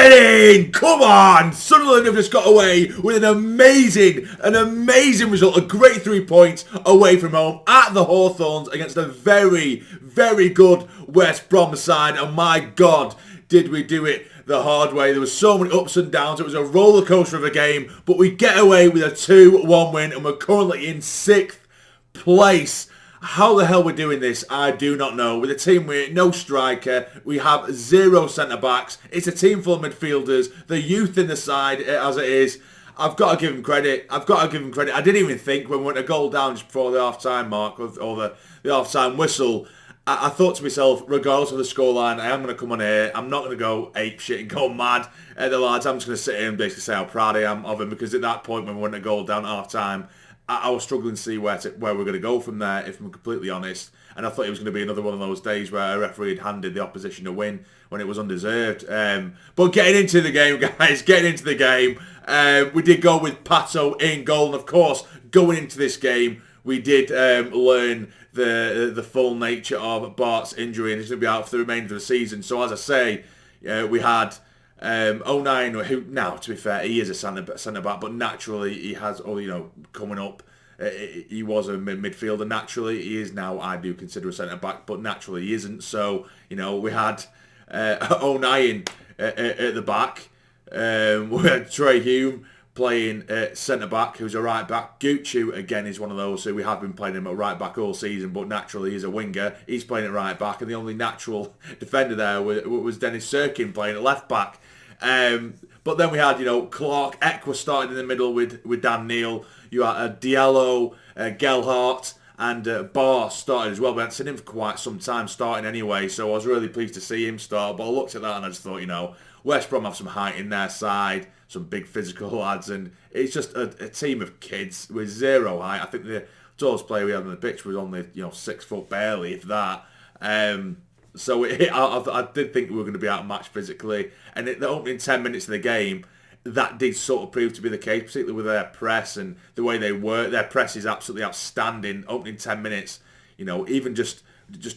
Get in! Come on! Sunderland have just got away with an amazing result. A great 3 points away from home at the Hawthorns against a very, very good West Brom side. And my God, did we do it the hard way. There was so many ups and downs. It was a roller coaster of a game. But we get away with a 2-1 win and we're currently in 6th place. How the hell we're doing this, I do not know. With a team with no striker, we have 0 centre-backs. It's a team full of midfielders. The youth in the side, as it is, I've got to give him credit. I didn't even think when we went a goal down just before the half-time mark, or the half-time whistle, I thought to myself, regardless of the scoreline, I am going to come on here. I'm not going to go ape shit and go mad at the lads. I'm just going to sit here and basically say how proud I am of him, because at that point when we went a goal down at half-time, I was struggling to see where we're going to go from there, if I'm completely honest. And I thought it was going to be another one of those days where a referee had handed the opposition a win when it was undeserved. But getting into the game, guys, we did go with Pato in goal. And of course, going into this game, we did learn the full nature of Bart's injury, and he's going to be out for the remainder of the season. So as I say, we had 09, who now, to be fair, he is a centre-back, but naturally he has, coming up, he was a midfielder. Naturally, he is now, I do consider a centre-back, but naturally he isn't. So, we had 09 at the back. We had Trey Hume playing centre-back, who's a right-back. Gucci, again, is one of those who we have been playing him at right-back all season, but naturally he's a winger. He's playing at right-back, and the only natural defender there was Dennis Serkin playing at left-back. But then we had, Clark, Eck started in the middle with Dan Neil. You had Diallo, Gelhardt, and Barr started as well. We hadn't seen him for quite some time starting anyway, so I was really pleased to see him start. But I looked at that and I just thought, West Brom have some height in their side, some big physical lads, and it's just a team of kids with 0 height. I think the tallest player we had on the pitch was only, 6 foot barely, if that. So I did think we were going to be outmatched physically. And in the opening 10 minutes of the game, that did sort of prove to be the case, particularly with their press and the way they work. Their press is absolutely outstanding. Opening 10 minutes, even just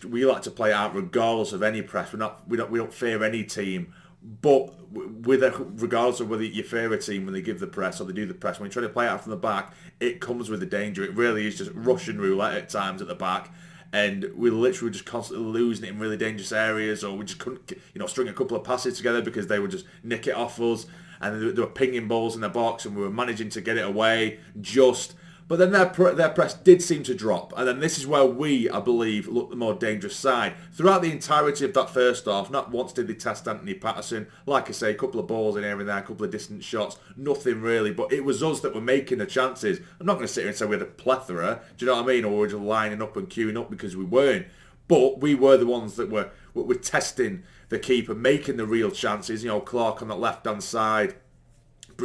we like to play out regardless of any press. We don't fear any team. But regardless of whether you fear a team when they give the press or they do the press, when you try to play out from the back, it comes with the danger. It really is just Russian roulette at times at the back. And we literally just constantly losing it in really dangerous areas, or we just couldn't, string a couple of passes together because they would just nick it off us, and they were pinging balls in the box, and we were managing to get it away just. But then their press did seem to drop, and then this is where we, I believe, looked the more dangerous side. Throughout the entirety of that first half, not once did they test Anthony Patterson. Like I say, a couple of balls in here and there, a couple of distant shots, nothing really, but it was us that were making the chances. I'm not going to sit here and say we had a plethora, do you know what I mean, or we were just lining up and queuing up, because we weren't. But we were the ones that were testing the keeper, making the real chances. Clark on that left-hand side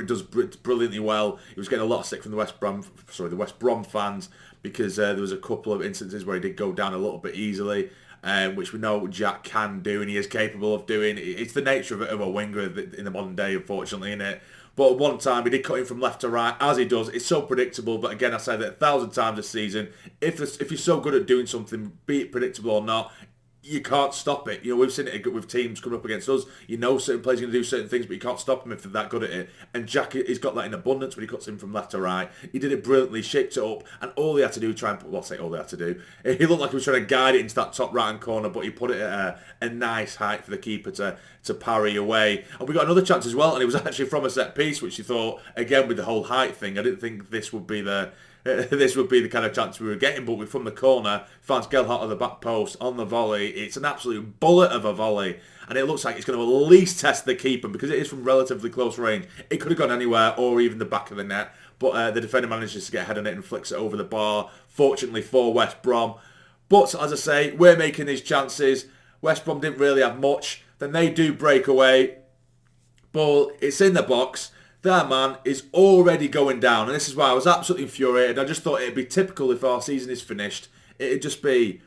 does brilliantly well. He was getting a lot of stick from the West Brom fans, because there was a couple of instances where he did go down a little bit easily, which we know Jacques can do and he is capable of doing. It's the nature of a winger in the modern day, unfortunately, isn't it? But one time he did cut in from left to right, as he does. It's so predictable, but again, I said that 1,000 times this season, if you're so good at doing something, be it predictable or not, you can't stop it. We've seen it with teams coming up against us. Certain players are going to do certain things, but you can't stop them if they're that good at it. And Jack, he's got that in abundance when he cuts in from left to right. He did it brilliantly, shaped it up, and all he had to do, he looked like he was trying to guide it into that top right-hand corner, but he put it at a nice height for the keeper to parry away. And we got another chance as well, and it was actually from a set piece, which you thought, again, with the whole height thing, I didn't think this would be the kind of chance we were getting, but from the corner, finds Gelhardt at the back post on the volley. It's an absolute bullet of a volley, and it looks like it's going to at least test the keeper, because it is from relatively close range. It could have gone anywhere, or even the back of the net, but the defender manages to get ahead on it and flicks it over the bar, fortunately for West Brom. But as I say, we're making these chances. West Brom didn't really have much. Then they do break away. Ball, it's in the box. Their man is already going down, and this is why I was absolutely infuriated. I just thought it'd be typical if our season is finished. It'd just be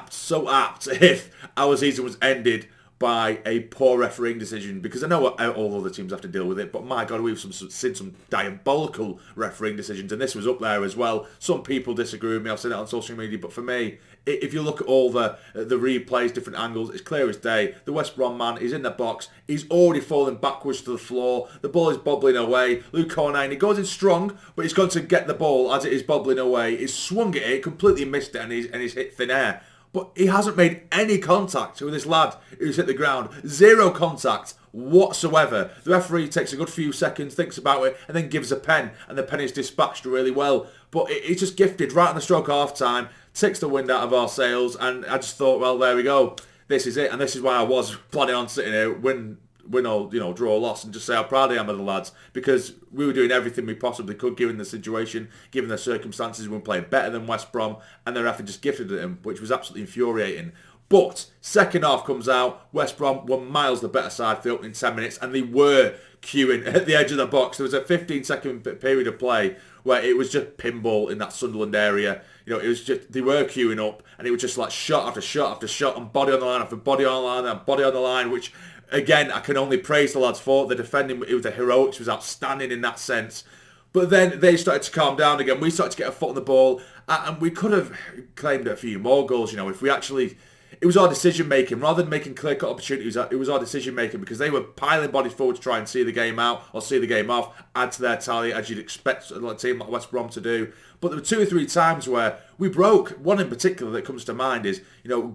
so apt if our season was ended by a poor refereeing decision, because I know what all other teams have to deal with it, but my God, we've seen some diabolical refereeing decisions, and this was up there as well. Some people disagree with me, I've seen it on social media, but for me, if you look at all the replays, different angles, it's clear as day. The West Brom man is in the box, he's already falling backwards to the floor, the ball is bobbling away. Luke Cornine, he goes in strong, but he's going to get the ball as it is bobbling away. He's swung at it, completely missed it, and he's hit thin air. But he hasn't made any contact with this lad who's hit the ground. Zero contact whatsoever. The referee takes a good few seconds, thinks about it, and then gives a pen. And the pen is dispatched really well. But it's just gifted right on the stroke of half time. Takes the wind out of our sails. And I just thought, well, there we go. This is it. And this is why I was planning on sitting here, win or draw or loss, and just say how proud I am of the lads, because we were doing everything we possibly could given the situation, given the circumstances. We were playing better than West Brom, and the ref had just gifted it him, which was absolutely infuriating. But second half comes out, West Brom were miles the better side for the opening 10 minutes, and they were queuing at the edge of the box. There was a 15-second period of play where it was just pinball in that Sunderland area. It was just, they were queuing up, and it was just like shot after shot after shot, and body on the line after body on the line and body on the line, which, again, I can only praise the lads for. The defending, it was the heroics, was outstanding in that sense. But then they started to calm down again. We started to get a foot on the ball, and we could have claimed a few more goals, if we actually... It was our decision-making. Rather than making clear-cut opportunities, it was our decision-making, because they were piling bodies forward to try and see the game out or see the game off, add to their tally, as you'd expect a team like West Brom to do. But there were 2 or 3 times where we broke. One in particular that comes to mind is,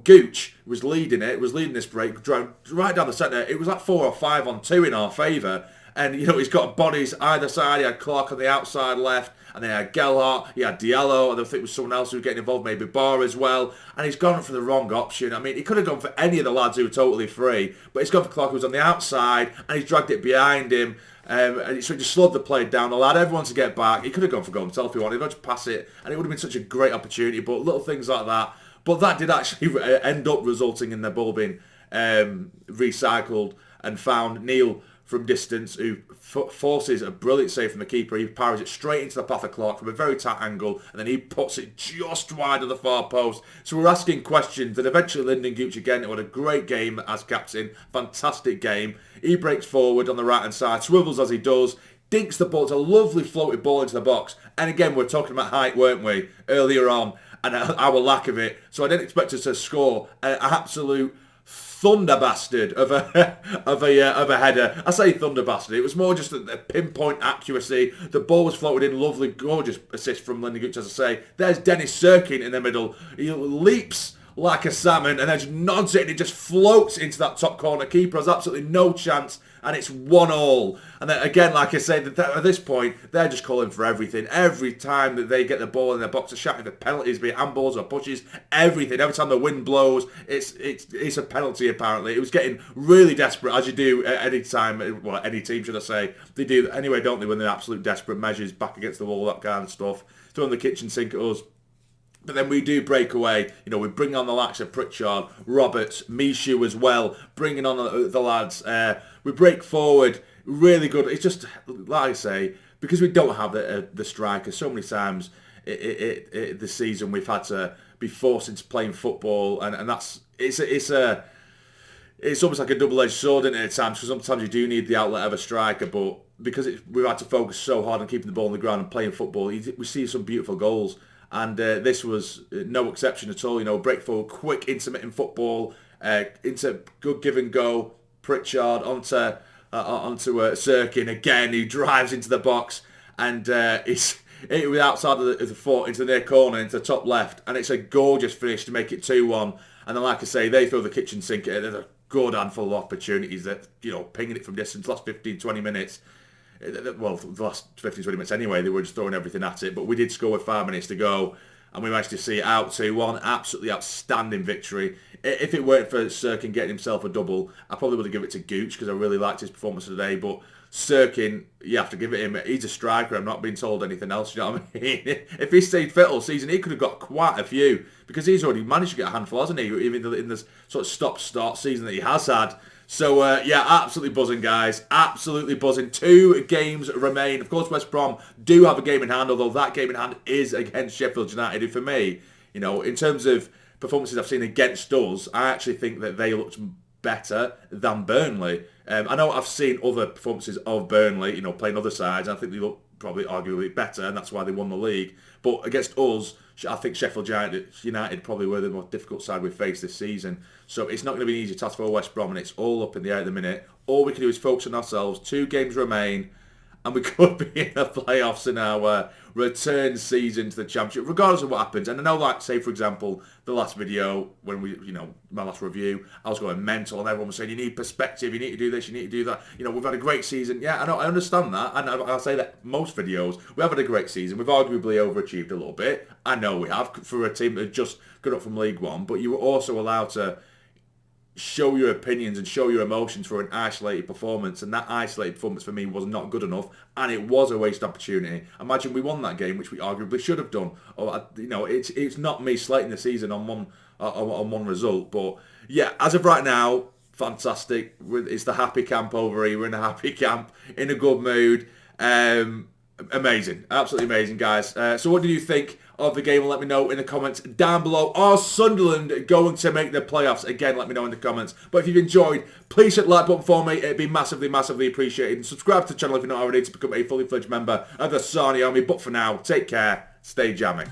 Gooch was leading this break, right down the centre. It was like 4 or 5 on 2 in our favour. And, he's got bodies either side. He had Clark on the outside left, and then he had Gelhardt, he had Diallo, and I think it was someone else who was getting involved, maybe Barr as well. And he's gone for the wrong option. I mean, he could have gone for any of the lads who were totally free, but he's gone for Clark, who was on the outside, and he's dragged it behind him. And so he just slowed the play down, allowed everyone to get back. He could have gone for goal himself if he wanted. He would just pass it, and it would have been such a great opportunity. But little things like that. But that did actually end up resulting in the ball being recycled and found. Neil from distance, who forces a brilliant save from the keeper. He parries it straight into the path of Clark from a very tight angle, and then he puts it just wide of the far post. So we're asking questions, and eventually Lyndon Gooch again, who had a great game as captain, fantastic game. He breaks forward on the right-hand side, swivels as he does, dinks the ball. It's a lovely floated ball into the box. And again, we're talking about height, weren't we, earlier on, and our lack of it. So I didn't expect us to score an absolute thunder bastard of a header. I say thunder bastard. It was more just a pinpoint accuracy. The ball was floated in, lovely, gorgeous assist from Lyndon Gooch, as I say. There's Dennis Serkin in the middle. He leaps like a salmon and then just nods it, and it just floats into that top corner. Keeper has absolutely no chance, and it's 1-1. And then again, like I say, at this point, they're just calling for everything. Every time that they get the ball in their box, they're shouting for penalties, be it handballs or pushes, everything. Every time the wind blows, it's a penalty, apparently. It was getting really desperate, as you do at any time, well, any team, should I say. They do anyway, don't they, when they're absolute desperate measures, back against the wall, that kind of stuff. Throwing the kitchen sink at us. But then we do break away. We bring on the likes of Pritchard, Roberts, Mishu as well, bringing on the lads. We break forward, really good. It's just, like I say, because we don't have the striker, so many times this season we've had to be forced into playing football, and that's it's almost like a double-edged sword in it at times, because sometimes you do need the outlet of a striker, but because we've had to focus so hard on keeping the ball on the ground and playing football, we see some beautiful goals. And this was no exception at all. Break forward, quick, intermittent football, into good give and go. Pritchard onto Serkin again. He drives into the box, and it was outside of the fort, into the near corner, into the top left, and it's a gorgeous finish to make it 2-1. And then, like I say, they throw the kitchen sink at it. There's a good handful of opportunities that pinging it from distance. Last 15-20 minutes. Well, the last 15-20 minutes anyway, they were just throwing everything at it. But we did score with 5 minutes to go, and we managed to see it out 2-1. Absolutely outstanding victory. If it weren't for Serkin getting himself a double, I probably would have given it to Gooch, because I really liked his performance today. But Serkin, you have to give it him. He's a striker. I'm not being told anything else. You know what I mean? If he stayed fit all season, he could have got quite a few, because he's already managed to get a handful, hasn't he? Even in this sort of stop-start season that he has had. So, yeah, absolutely buzzing, guys. Absolutely buzzing. 2 games remain. Of course, West Brom do have a game in hand, although that game in hand is against Sheffield United. And for me, in terms of performances I've seen against us, I actually think that they looked better than Burnley. I know I've seen other performances of Burnley, you know, playing other sides. I think they look probably arguably better, and that's why they won the league. But against us, I think Sheffield United probably were the most difficult side we've faced this season. So it's not going to be an easy task for West Brom, and it's all up in the air at the minute. All we can do is focus on ourselves. 2 games remain, and we could be in the playoffs in our return season to the Championship, regardless of what happens. And I know, like, say, for example, the last video, when we, you know, my last review, I was going mental, and everyone was saying, you need perspective, you need to do this, you need to do that. You know, we've had a great season. Yeah, I know, I understand that. And I say that most videos, we have had a great season. We've arguably overachieved a little bit. I know we have, for a team that just got up from League One. But you were also allowed to show your opinions and show your emotions for an isolated performance, and that isolated performance for me was not good enough, and it was a waste opportunity. Imagine we won that game, which we arguably should have done. Or, you know, it's not me slating the season on one result, but yeah, as of right now, fantastic. It's the happy camp over here. We're in a happy camp, in a good mood. Amazing, absolutely amazing, guys. So what do you think of the game? Let me know in the comments down below. Are Sunderland going to make the playoffs? Again, let me know in the comments. But if you've enjoyed, please hit the like button for me. It'd be massively, massively appreciated. And subscribe to the channel if you're not already to become a fully fledged member of the Sarny Army. But for now, take care, stay jamming.